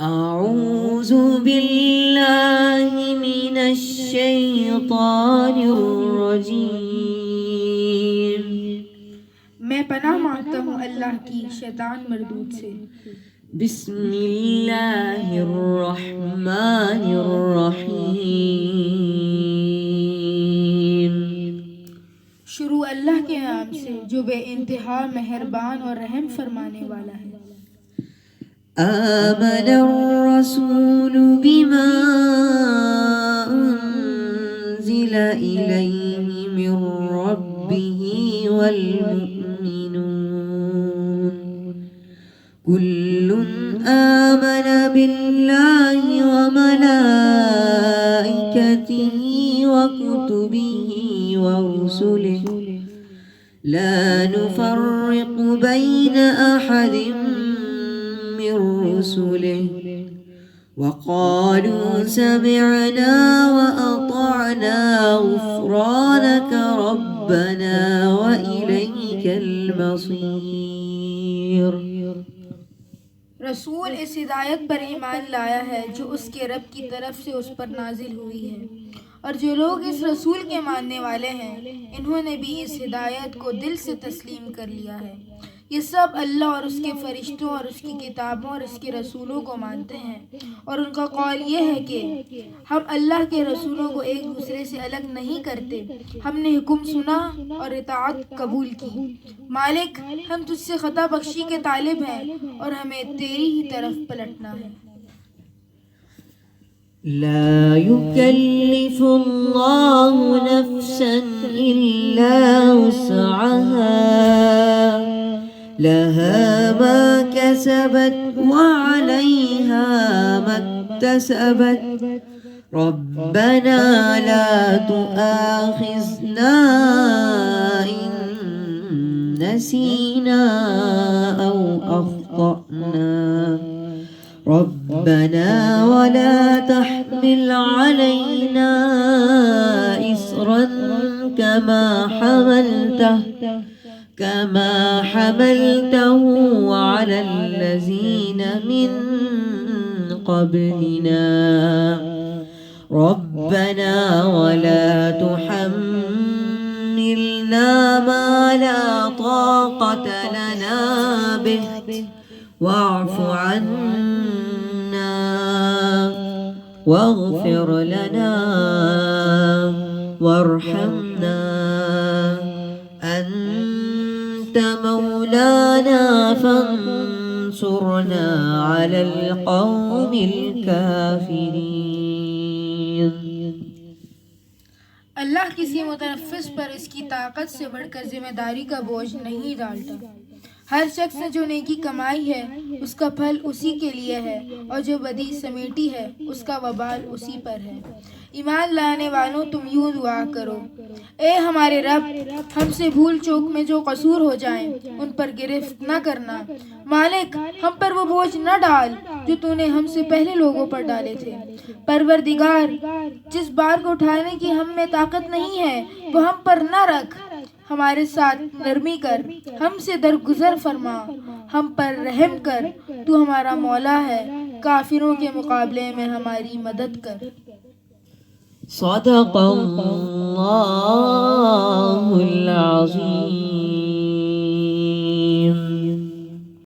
أعوذ بالله من الشيطان الرجيم. میں پناہ مانگتا ہوں اللہ کی شیطان مردود سے. بسم اللہ الرحمن الرحیم. شروع اللہ کے نام سے جو بے انتہا مہربان اور رحم فرمانے والا ہے. آمن الرسول بما أنزل إليه من ربه والمؤمنون كل آمن بالله وملائكته وكتبه ورسله لا نفرق بين أحد من رسله وقالوا سمعنا وأطعنا غفرانك ربنا وإليك المصير. رسول اس ہدایت پر ایمان لایا ہے جو اس کے رب کی طرف سے اس پر نازل ہوئی ہے، اور جو لوگ اس رسول کے ماننے والے ہیں انہوں نے بھی اس ہدایت کو دل سے تسلیم کر لیا ہے. یہ سب اللہ اور اس کے فرشتوں اور اس کی کتابوں اور اس کے رسولوں کو مانتے ہیں، اور ان کا قول یہ ہے کہ ہم اللہ کے رسولوں کو ایک دوسرے سے الگ نہیں کرتے. ہم نے حکم سنا اور اطاعت قبول کی. مالک، ہم تجھ سے خطا بخشی کے طالب ہیں اور ہمیں تیری ہی طرف پلٹنا ہے. لا يكلف الله نفسا إلا وسعها لها ما كسبت وعليها ما اكتسبت ربنا لا تؤاخذنا إن نسينا أو أخطأنا ربنا ولا تحمل علينا إصرا كما حملته على الذين من قبلنا ربنا ولا تحملنا ما لا طاقة لنا به واعف عنا واغفر لنا وارحمنا أنت مولانا فانصرنا على القوم الكافرين. اللہ کسی متنفس پر اس کی طاقت سے بڑھ کر ذمہ داری کا بوجھ نہیں ڈالتا. ہر شخص نے جو نیکی کمائی ہے اس کا پھل اسی کے لیے ہے، اور جو بدی سمیٹی ہے اس کا وبال اسی پر ہے. ایمان لانے والوں، تم یوں دعا کرو: اے ہمارے رب، ہم سے بھول چوک میں جو قصور ہو جائیں ان پر گرفت نہ کرنا. مالک، ہم پر وہ بوجھ نہ ڈال جو تو نے ہم سے پہلے لوگوں پر ڈالے تھے. پروردگار، جس بار کو اٹھانے کی ہم میں طاقت نہیں ہے وہ ہم پر نہ رکھ. ہمارے ساتھ نرمی کر، ہم سے درگزر فرما، ہم پر رحم کر. تو ہمارا مولا ہے، کافروں کے مقابلے میں ہماری مدد کر. صدق اللہ العظیم.